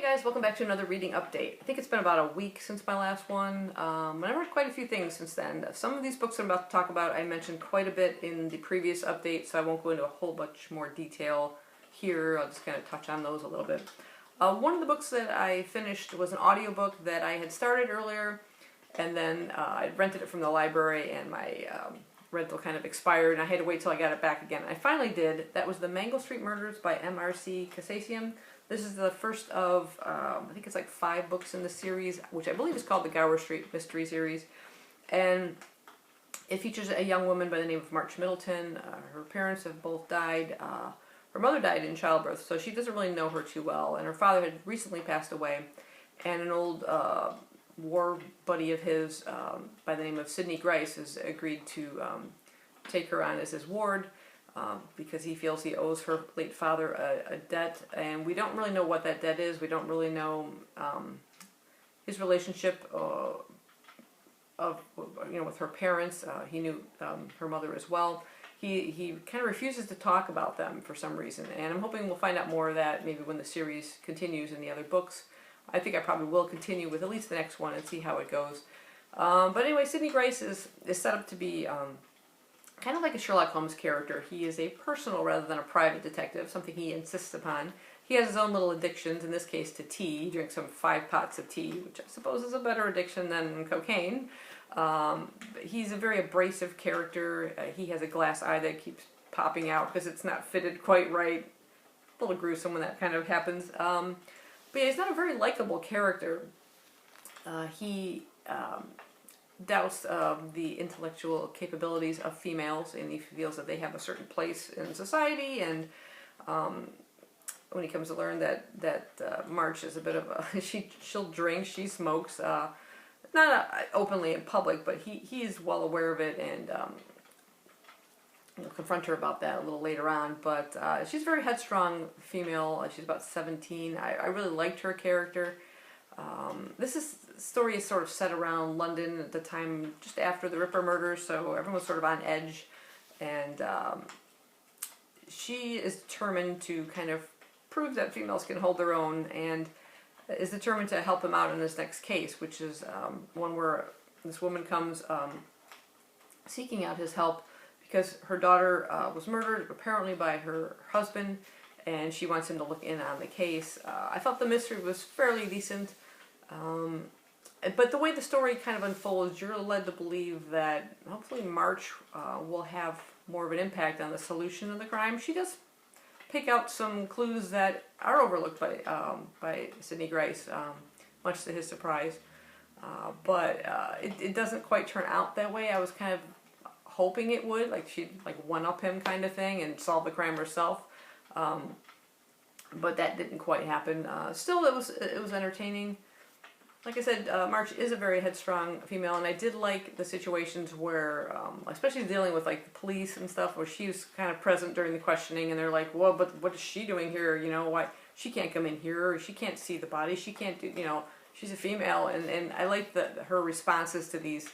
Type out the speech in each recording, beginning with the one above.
guys, welcome back to another reading update. I think it's been about a week since my last one. I've read quite a few things since then. Some of these books I'm about to talk about I mentioned quite a bit in the previous update, so I won't go into a whole bunch more detail here. I'll just kind of touch on those a little bit. One of the books that I finished was an audiobook that I had started earlier, and then I rented it from the library, and my rental kind of expired, and I had to wait till I got it back again. I finally did. That was The Mangle Street Murders by M.R.C. Kassasian. This is the first of, I think it's like 5 books in the series, which I believe is called the Gower Street Mystery Series. And it features a young woman by the name of March Middleton. Her parents have both died. Her mother died in childbirth, so she doesn't really know her too well. And her father had recently passed away. And an old war buddy of his by the name of Sidney Grice has agreed to take her on as his ward. Because he feels he owes her late father a debt, and we don't really know what that debt is. We don't really know his relationship with her parents. He knew her mother as well. He kind of refuses to talk about them for some reason, and I'm hoping we'll find out more of that maybe when the series continues in the other books. I think I probably will continue with at least the next one and see how it goes. But anyway, Sidney Grice is set up to be kind of like a Sherlock Holmes character. He is a personal rather than a private detective, something he insists upon. He has his own little addictions, in this case to tea. He drinks some 5 pots of tea, which I suppose is a better addiction than cocaine. He's a very abrasive character. He has a glass eye that keeps popping out because it's not fitted quite right. A little gruesome when that kind of happens. But yeah, he's not a very likable character. He doubts the intellectual capabilities of females, and he feels that they have a certain place in society. And when he comes to learn that March is a bit of a she'll drink, she smokes, not openly in public, but he is well aware of it, and he'll confront her about that a little later on. But she's a very headstrong female. She's about 17. I really liked her character. This story is sort of set around London at the time just after the Ripper murders, so everyone's sort of on edge, and she is determined to kind of prove that females can hold their own, and is determined to help him out in this next case, which is one where this woman comes seeking out his help because her daughter was murdered, apparently by her husband, and she wants him to look in on the case. I thought the mystery was fairly decent. But the way the story kind of unfolds, you're led to believe that hopefully March will have more of an impact on the solution of the crime. She does pick out some clues that are overlooked by Sidney Grice, much to his surprise. But it doesn't quite turn out that way. I was kind of hoping it would, like she'd like one-up him kind of thing and solve the crime herself. But that didn't quite happen. Still, it was entertaining. Like I said, March is a very headstrong female, and I did like the situations where, especially dealing with like the police and stuff, where she was kind of present during the questioning, and they're like, well, but what is she doing here? You know, why she can't come in here, or she can't see the body, she can't do, you know, she's a female, and I like her responses to these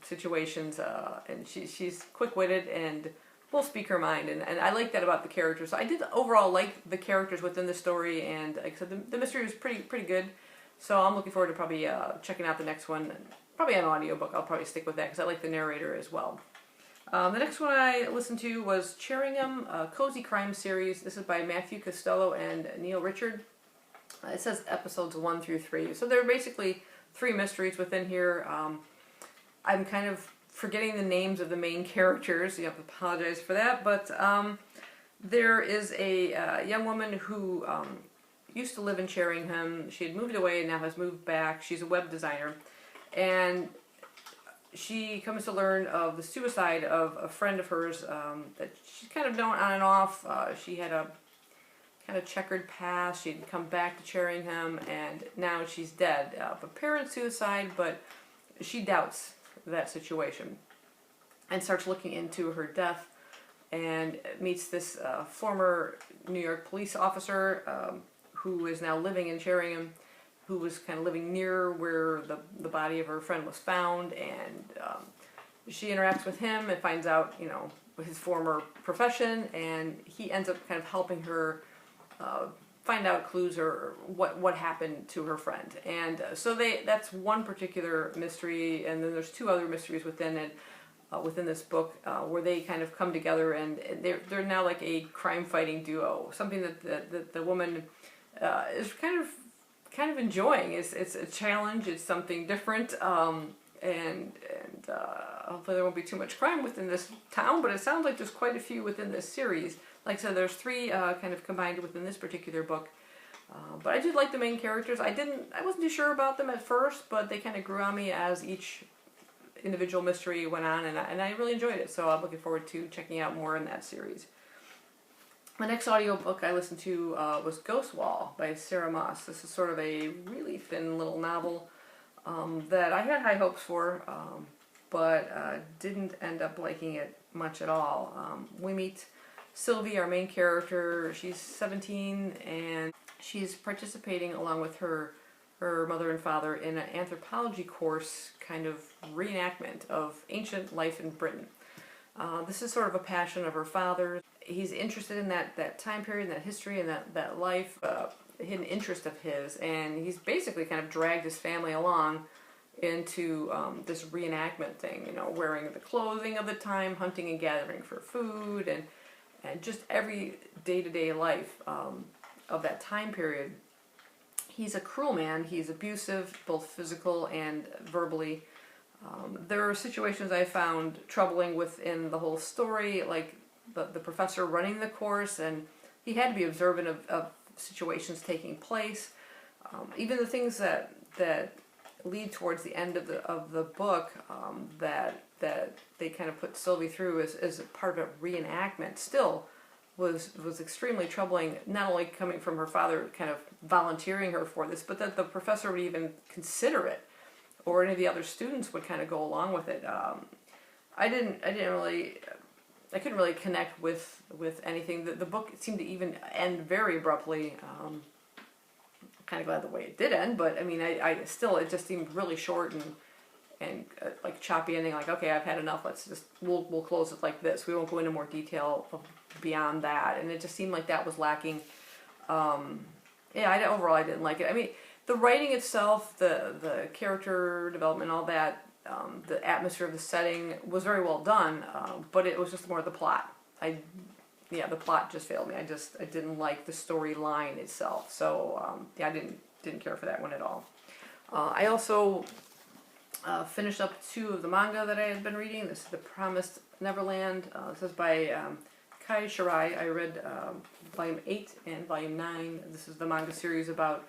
situations, and she's quick-witted and will speak her mind, and I like that about the characters. So I did overall like the characters within the story, and like I said, the mystery was pretty good. So I'm looking forward to probably checking out the next one. Probably an audiobook. I'll probably stick with that because I like the narrator as well. The next one I listened to was Cheringham, a Cozy Crime series. This is by Matthew Costello and Neil Richard. It says episodes 1 through 3. So there are basically 3 mysteries within here. I'm kind of forgetting the names of the main characters. You have to apologize for that. But there is a young woman who used to live in Cheringham. She had moved away and now has moved back. She's a web designer. And she comes to learn of the suicide of a friend of hers that she's kind of known on and off. She had a kind of checkered past. She'd come back to Cheringham, and now she's dead. Apparent suicide, but she doubts that situation and starts looking into her death, and meets this former New York police officer who is now living in Cheringham, who was kind of living near where the body of her friend was found, and she interacts with him and finds out, you know, his former profession, and he ends up kind of helping her find out clues or what happened to her friend. And so that's one particular mystery, and then there's two other mysteries within it, within this book, where they kind of come together, and they're now like a crime fighting duo. Something that the woman is kind of enjoying. It's a challenge. It's something different. And hopefully there won't be too much crime within this town, but it sounds like there's quite a few within this series. Like I said, there's three kind of combined within this particular book. But I did like the main characters. I wasn't too sure about them at first, but they kind of grew on me as each individual mystery went on, and I really enjoyed it. So I'm looking forward to checking out more in that series. The next audiobook I listened to was Ghost Wall by Sarah Moss. This is sort of a really thin little novel that I had high hopes for, but didn't end up liking it much at all. We meet Sylvie, our main character. She's 17, and she's participating along with her mother and father in an anthropology course, kind of reenactment of ancient life in Britain. This is sort of a passion of her father's. He's interested in that time period, and that history, and that life, a hidden interest of his, and he's basically kind of dragged his family along into this reenactment thing, you know, wearing the clothing of the time, hunting and gathering for food, and just every day-to-day life of that time period. He's a cruel man. He's abusive, both physical and verbally. There are situations I found troubling within the whole story, like the professor running the course, and he had to be observant of situations taking place. Even the things that lead towards the end of the book, that they kind of put Sylvie through as a part of reenactment, still was extremely troubling, not only coming from her father kind of volunteering her for this, but that the professor would even consider it, or any of the other students would kind of go along with it. I couldn't really connect with anything. The book seemed to even end very abruptly. Kind of glad the way it did end, but I mean, it just seemed really short and like choppy ending. Like, okay, I've had enough. We'll close it like this. We won't go into more detail beyond that. And it just seemed like that was lacking. Overall, I didn't like it. I mean, the writing itself, the character development, all that, the atmosphere of the setting was very well done, but it was just more the plot. The plot just failed me. I didn't like the storyline itself. So I didn't care for that one at all. I also finished up 2 of the manga that I had been reading. This is The Promised Neverland. This is by Kai Shirai. I read volume 8 and volume 9. This is the manga series about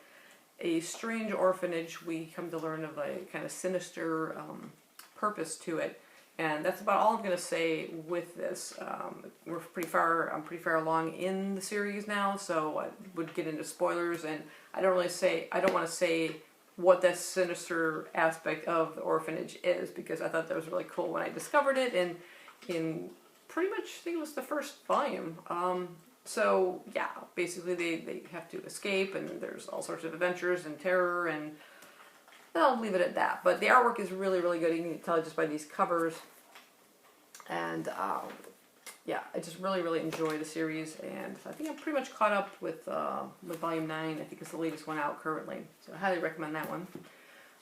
a strange orphanage. We come to learn of a kind of sinister purpose to it, and that's about all I'm going to say with this. I'm pretty far along in the series now, so I would get into spoilers, and I don't want to say what that sinister aspect of the orphanage is, because I thought that was really cool when I discovered it, and in pretty much, I think it was the first volume. So yeah, basically they have to escape, and there's all sorts of adventures and terror, and I'll leave it at that. But the artwork is really, really good. You can tell just by these covers. And I just really, really enjoy the series, and I think I'm pretty much caught up with volume 9. I think it's the latest one out currently, so I highly recommend that one.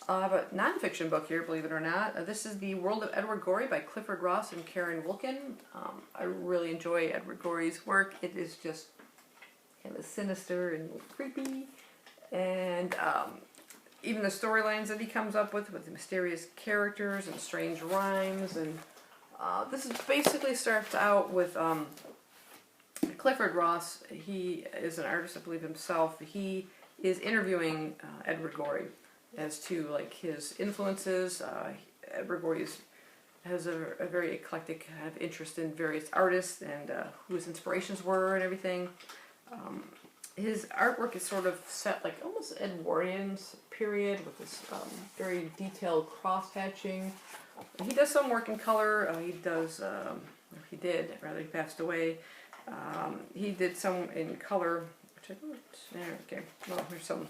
I have a nonfiction book here, believe it or not. This is The World of Edward Gorey by Clifford Ross and Karen Wilkin. I really enjoy Edward Gorey's work. It is just kind of sinister and creepy, and even the storylines that he comes up with the mysterious characters and strange rhymes, and this is basically starts out with Clifford Ross. He is an artist, I believe, himself. He is interviewing Edward Gorey as to like his influences. Edward Gorey has a very eclectic kind of interest in various artists and who his inspirations were and everything. His artwork is sort of set like almost Edwardian's period with this very detailed cross-hatching. He does some work in color. He passed away. He did some in color, which I don't, okay, well, there's some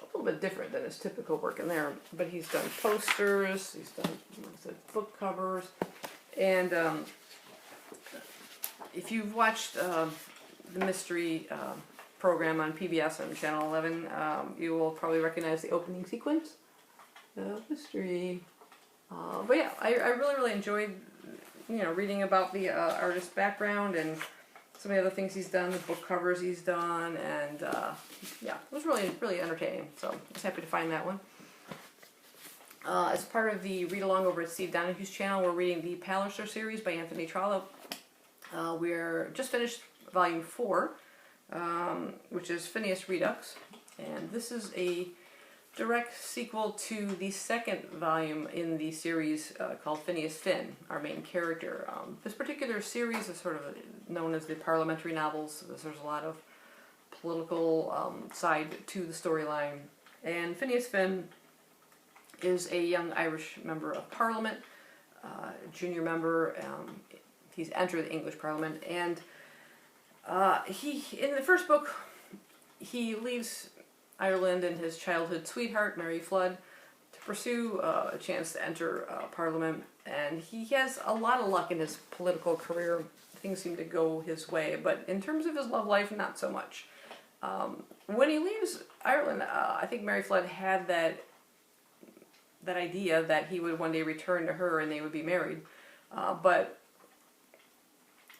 a little bit different than his typical work in there, but he's done posters, he's done book covers, and if you've watched the mystery program on PBS on Channel 11. You will probably recognize the opening sequence of history. But yeah, I really enjoyed, reading about the artist's background and some of the other things he's done, the book covers he's done, and yeah, it was really entertaining. So I was happy to find that one. As part of the read-along over at Steve Donahue's channel, we're reading the Palliser series by Anthony Trollope. We're just finished volume 4, which is Phineas Redux, and this is a direct sequel to the second volume in the series called Phineas Finn, our main character. This particular series is sort of known as the parliamentary novels. There's a lot of political side to the storyline. And Phineas Finn is a young Irish member of Parliament, junior member. He's entered the English Parliament, and in the first book, he leaves Ireland and his childhood sweetheart, Mary Flood, to pursue a chance to enter Parliament, and he has a lot of luck in his political career. Things seem to go his way, but in terms of his love life, not so much. When he leaves Ireland, I think Mary Flood had that idea that he would one day return to her and they would be married, but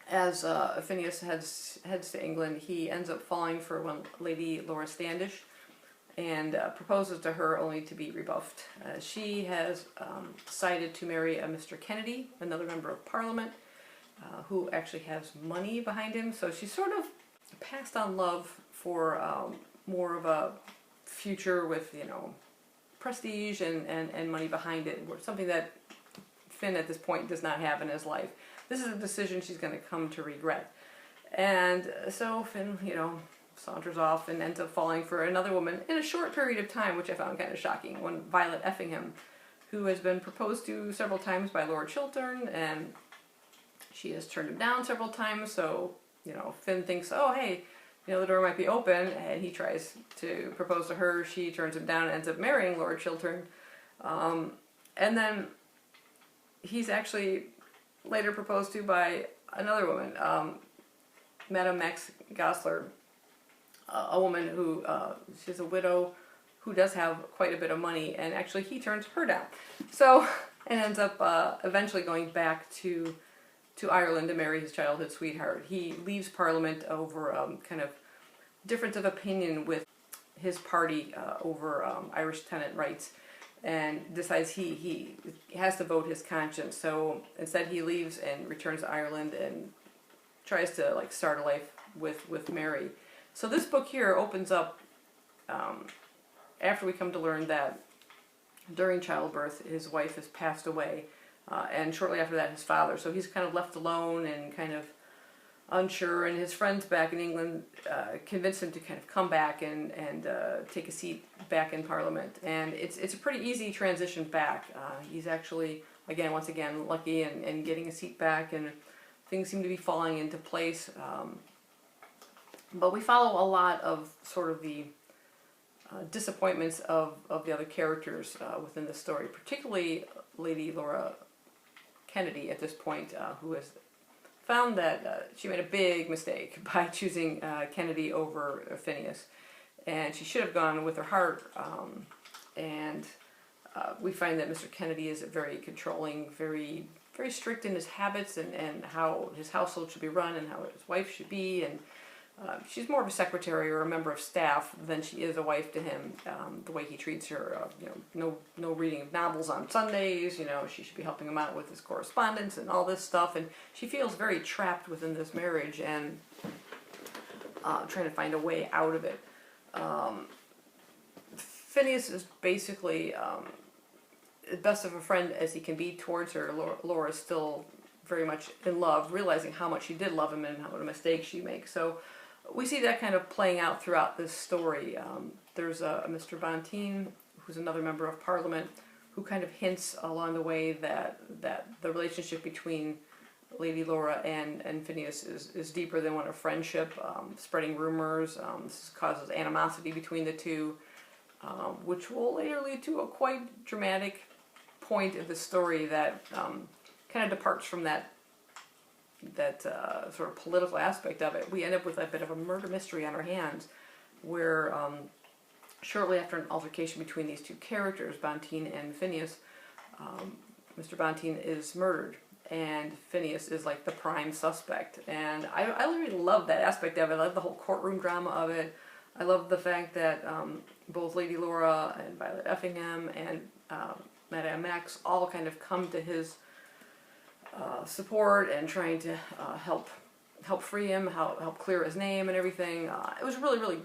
as Phineas heads to England, he ends up falling for one Lady Laura Standish, and proposes to her only to be rebuffed. She has decided to marry a Mr. Kennedy, another member of Parliament, who actually has money behind him. So she's sort of passed on love for more of a future with, prestige and money behind it, something that Finn at this point does not have in his life. This is a decision she's going to come to regret. And so Finn, saunters off and ends up falling for another woman in a short period of time, which I found kind of shocking. One Violet Effingham, who has been proposed to several times by Lord Chiltern, and she has turned him down several times. So, Finn thinks, oh, hey, the door might be open, and he tries to propose to her. She turns him down and ends up marrying Lord Chiltern. And then he's actually later proposed to by another woman, Madame Max Goesler, a woman who, she's a widow who does have quite a bit of money, and actually he turns her down. So, and ends up eventually going back to Ireland to marry his childhood sweetheart. He leaves Parliament over kind of difference of opinion with his party over Irish tenant rights, and decides he has to vote his conscience. So instead he leaves and returns to Ireland and tries to start a life with Mary. So this book here opens up after we come to learn that during childbirth his wife has passed away, and shortly after that his father. So he's kind of left alone and kind of unsure, and his friends back in England convince him to kind of come back and take a seat back in Parliament. And it's a pretty easy transition back. He's actually, once again, lucky and getting a seat back, and things seem to be falling into place. But we follow a lot of sort of the disappointments of the other characters within the story, particularly Lady Laura Kennedy at this point, who has found that she made a big mistake by choosing Kennedy over Phineas, and she should have gone with her heart. And we find that Mr. Kennedy is very controlling, very strict in his habits and how his household should be run and how his wife should be, and she's more of a secretary or a member of staff than she is a wife to him. The way he treats her, no reading of novels on Sundays. She should be helping him out with his correspondence and all this stuff, and she feels very trapped within this marriage and trying to find a way out of it. Phineas is basically as best of a friend as he can be towards her. Laura's still very much in love, realizing how much she did love him and what a mistake she makes. So we see that kind of playing out throughout this story. There's a Mr. Bonteen, who's another member of Parliament, who kind of hints along the way that the relationship between Lady Laura and Phineas is deeper than one of friendship, spreading rumors. This causes animosity between the two, which will later lead to a quite dramatic point of the story that kind of departs from that sort of political aspect of it, we end up with a bit of a murder mystery on our hands, where shortly after an altercation between these two characters, Bonteen and Phineas, Mr. Bonteen is murdered, and Phineas is like the prime suspect. And I really love that aspect of it. I love the whole courtroom drama of it. I love the fact that both Lady Laura and Violet Effingham and Madame Max all kind of come to his support and trying to help free him, help clear his name and everything. It was a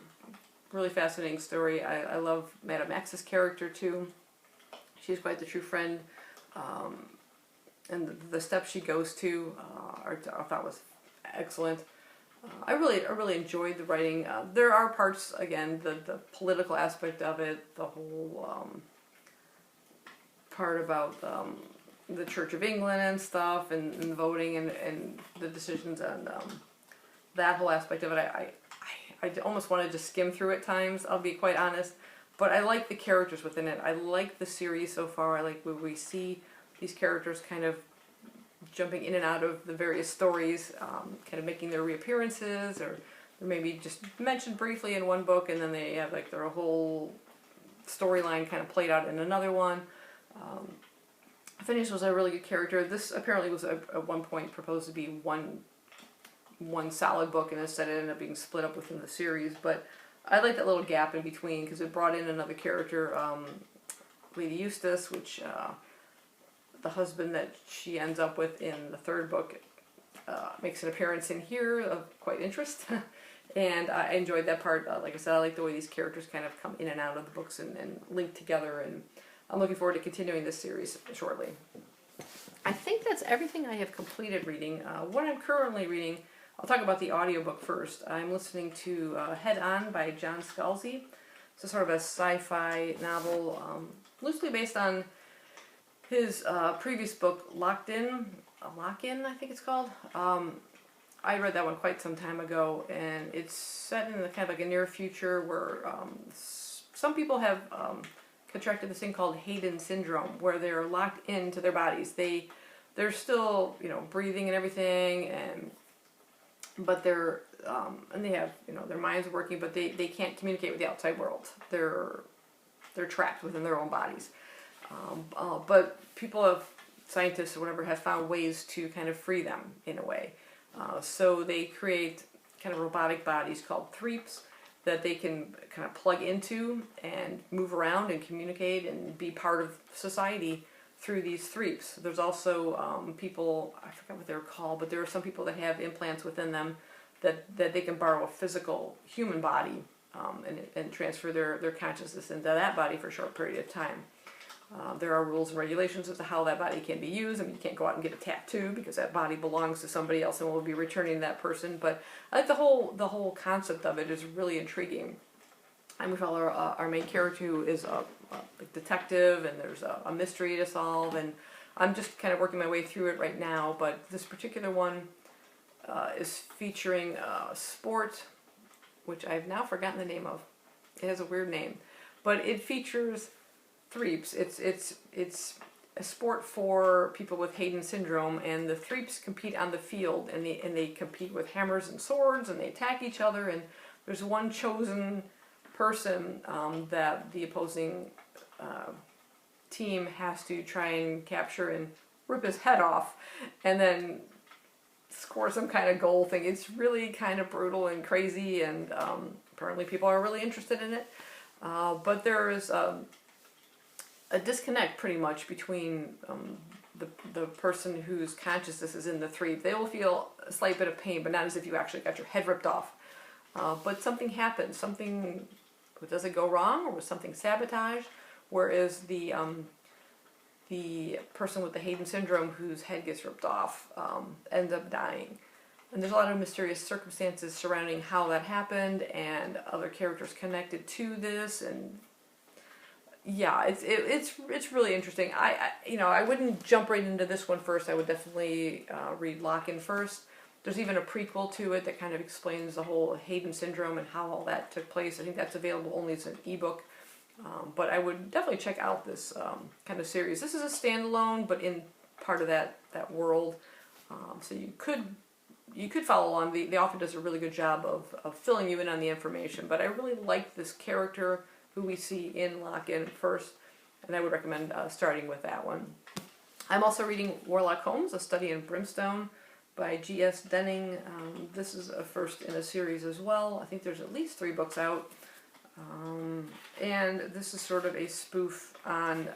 really fascinating story. I love Madame Max's character too. She's quite the true friend, and the steps she goes to I thought was excellent. I really enjoyed the writing. There are parts, again, the political aspect of it, the whole part about the Church of England and stuff, and voting and the decisions, and that whole aspect of it. I almost wanted to skim through at times, I'll be quite honest. But I like the characters within it. I like the series so far. I like when we see these characters kind of jumping in and out of the various stories, kind of making their reappearances, or they're maybe just mentioned briefly in one book, and then they have like their whole storyline kind of played out in another one. Phineas was a really good character. This apparently was at one point proposed to be one solid book, and instead it ended up being split up within the series. But I like that little gap in between, because it brought in another character, Lady Eustace, which the husband that she ends up with in the third book makes an appearance in here of quite interest. And I enjoyed that part. Like I said, I like the way these characters kind of come in and out of the books and link together, and I'm looking forward to continuing this series shortly. I think that's everything I have completed reading. What I'm currently reading, I'll talk about the audiobook first. I'm listening to Head On by John Scalzi. It's a sort of a sci-fi novel, loosely based on his previous book, Lock-In, I think it's called. I read that one quite some time ago, and it's set in kind of like a near future where some people have contracted this thing called Hayden syndrome, where they're locked into their bodies. They're still, breathing and everything, but they're and they have, their minds working, but they can't communicate with the outside world. They're trapped within their own bodies. But scientists or whatever, have found ways to kind of free them in a way. So they create kind of robotic bodies called threeps that they can kind of plug into and move around and communicate and be part of society through these threeps. There's also people, I forgot what they're called, but there are some people that have implants within them that they can borrow a physical human body and transfer their consciousness into that body for a short period of time. There are rules and regulations as to how that body can be used. I mean, you can't go out and get a tattoo because that body belongs to somebody else and will be returning to that person. But I think the whole concept of it is really intriguing. And we follow our main character, who is a detective, and there's a mystery to solve. And I'm just kind of working my way through it right now. But this particular one is featuring sport, which I've now forgotten the name of. It has a weird name, but it features threeps. It's a sport for people with Hayden syndrome, and the threeps compete on the field, and they compete with hammers and swords, and they attack each other. And there's one chosen person that the opposing team has to try and capture and rip his head off, and then score some kind of goal thing. It's really kind of brutal and crazy, and apparently people are really interested in it. But there is a disconnect pretty much between the person whose consciousness is in the threep. They will feel a slight bit of pain, but not as if you actually got your head ripped off. But something happens. Does it go wrong, or was something sabotaged? Whereas the person with the Hayden syndrome, whose head gets ripped off, ends up dying. And there's a lot of mysterious circumstances surrounding how that happened, and other characters connected to this, and yeah, it's really interesting. I wouldn't jump right into this one first. I would definitely read Lock-In first. There's even a prequel to it that kind of explains the whole Hayden syndrome and how all that took place. I think that's available only as an ebook. But I would definitely check out this kind of series. This is a standalone, but in part of that world. So you could you could follow along. The author does a really good job of filling you in on the information, but I really like this character who we see in Lock-In first, and I would recommend starting with that one. I'm also reading Warlock Holmes, A Study in Brimstone by G.S. Denning. This is a first in a series as well. I think there's at least 3 books out. And this is sort of a spoof on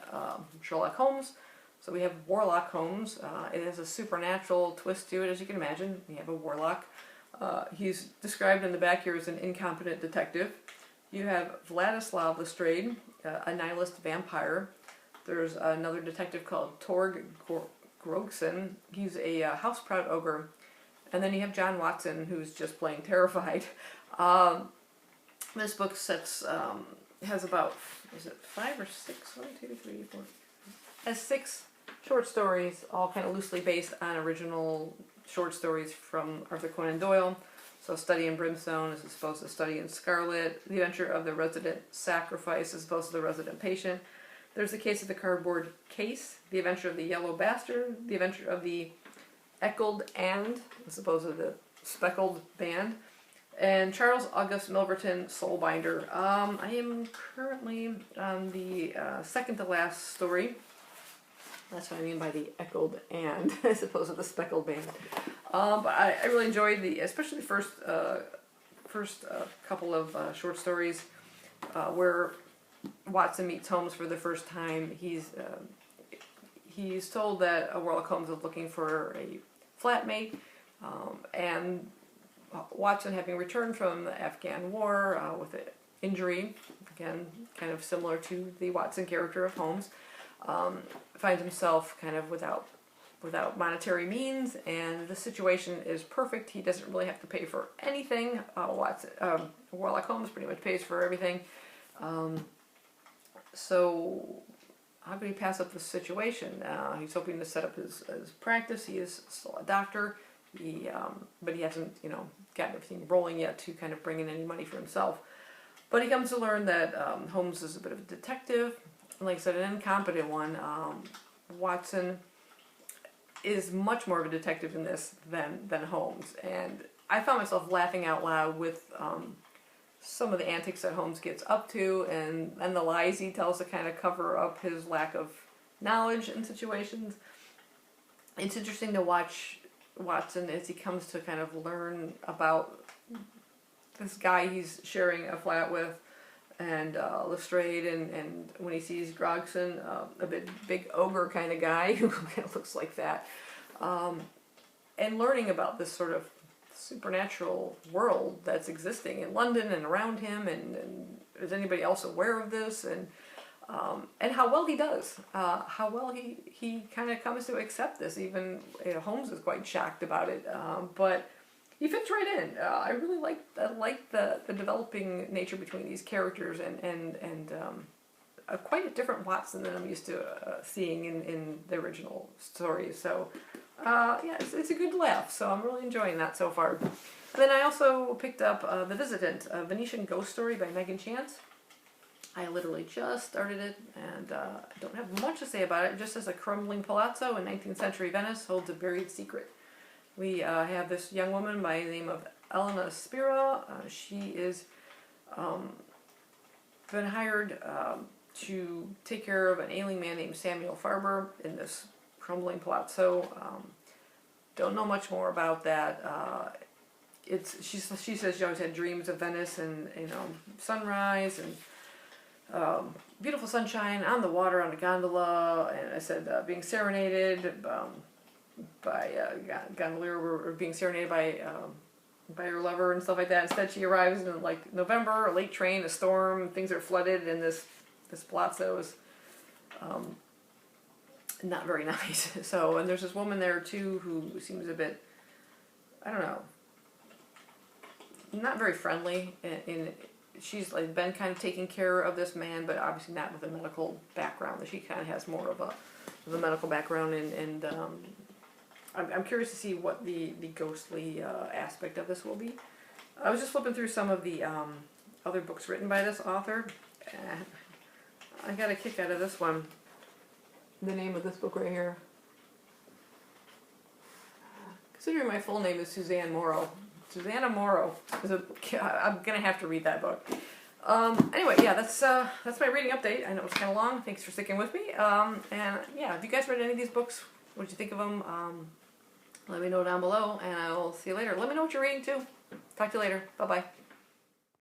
Sherlock Holmes. So we have Warlock Holmes. It has a supernatural twist to it, as you can imagine. We have a warlock. He's described in the back here as an incompetent detective. You have Vladislav Lestrade, a nihilist vampire. There's another detective called Torg Grogson. He's a house-proud ogre. And then you have John Watson, who's just plain terrified. This book has about, is it 5 or 6? 1, 2, 3, 4. Has 6 short stories, all kind of loosely based on original short stories from Arthur Conan Doyle. So Study in Brimstone is supposed to Study in Scarlet. The Adventure of the Resident Sacrifice is supposed to The Resident Patient. There's the Case of the Cardboard Case, The Adventure of the Yellow Bastard, The Adventure of the Eckled and, as opposed to the Speckled Band, and Charles August Milverton Soulbinder. I am currently on the second to last story. That's what I mean by the Eckled and, as opposed to the Speckled Band. But I really enjoyed especially the first couple of short stories where Watson meets Holmes for the first time. He's told that Warlock Holmes is looking for a flatmate, and Watson, having returned from the Afghan war with an injury, again kind of similar to the Watson character of Holmes, finds himself kind of without monetary means, and the situation is perfect. He doesn't really have to pay for anything. Warlock Holmes pretty much pays for everything. So how could he pass up this situation? He's hoping to set up his practice. He is still a doctor, but he hasn't, gotten everything rolling yet to kind of bring in any money for himself. But he comes to learn that Holmes is a bit of a detective, and like I said, an incompetent one. Watson is much more of a detective in this than Holmes, and I found myself laughing out loud with some of the antics that Holmes gets up to, and the lies he tells to kind of cover up his lack of knowledge in situations. It's interesting to watch Watson as he comes to kind of learn about this guy he's sharing a flat with, and Lestrade, and when he sees Grogson, a big ogre kind of guy who kind of looks like that, and learning about this sort of supernatural world that's existing in London and around him, and is anybody else aware of this, and how well he does, how well he kind of comes to accept this. Even Holmes is quite shocked about it, but he fits right in. I really like the developing nature between these characters, and quite a different Watson than I'm used to seeing in the original stories. So yeah, it's a good laugh. So I'm really enjoying that so far. And then I also picked up The Visitant, a Venetian ghost story by Megan Chance. I literally just started it, and don't have much to say about it. Just as a crumbling palazzo in 19th century Venice holds a buried secret. We have this young woman by the name of Elena Spira. She is been hired to take care of an ailing man named Samuel Farber in this crumbling palazzo. Don't know much more about that. She says she always had dreams of Venice and sunrise and beautiful sunshine on the water on a gondola, and I said being serenaded by gondolier or being serenaded by her lover and stuff like that. Instead, she arrives in like November, a late train, a storm, things are flooded, and this palazzo is not very nice. So, and there's this woman there too who seems a bit, I don't know, not very friendly. She's like been kind of taking care of this man, but obviously not with a medical background. She kind of has more of a medical background, and I'm curious to see what the ghostly aspect of this will be. I was just flipping through some of the other books written by this author. I got a kick out of this one. The name of this book right here. Considering my full name is Suzanne Morrow. Susanna Morrow. I'm gonna have to read that book. Anyway, yeah, that's my reading update. I know it's kind of long. Thanks for sticking with me. And yeah, if you guys read any of these books, what did you think of them? Let me know down below, and I will see you later. Let me know what you're reading too. Talk to you later. Bye bye.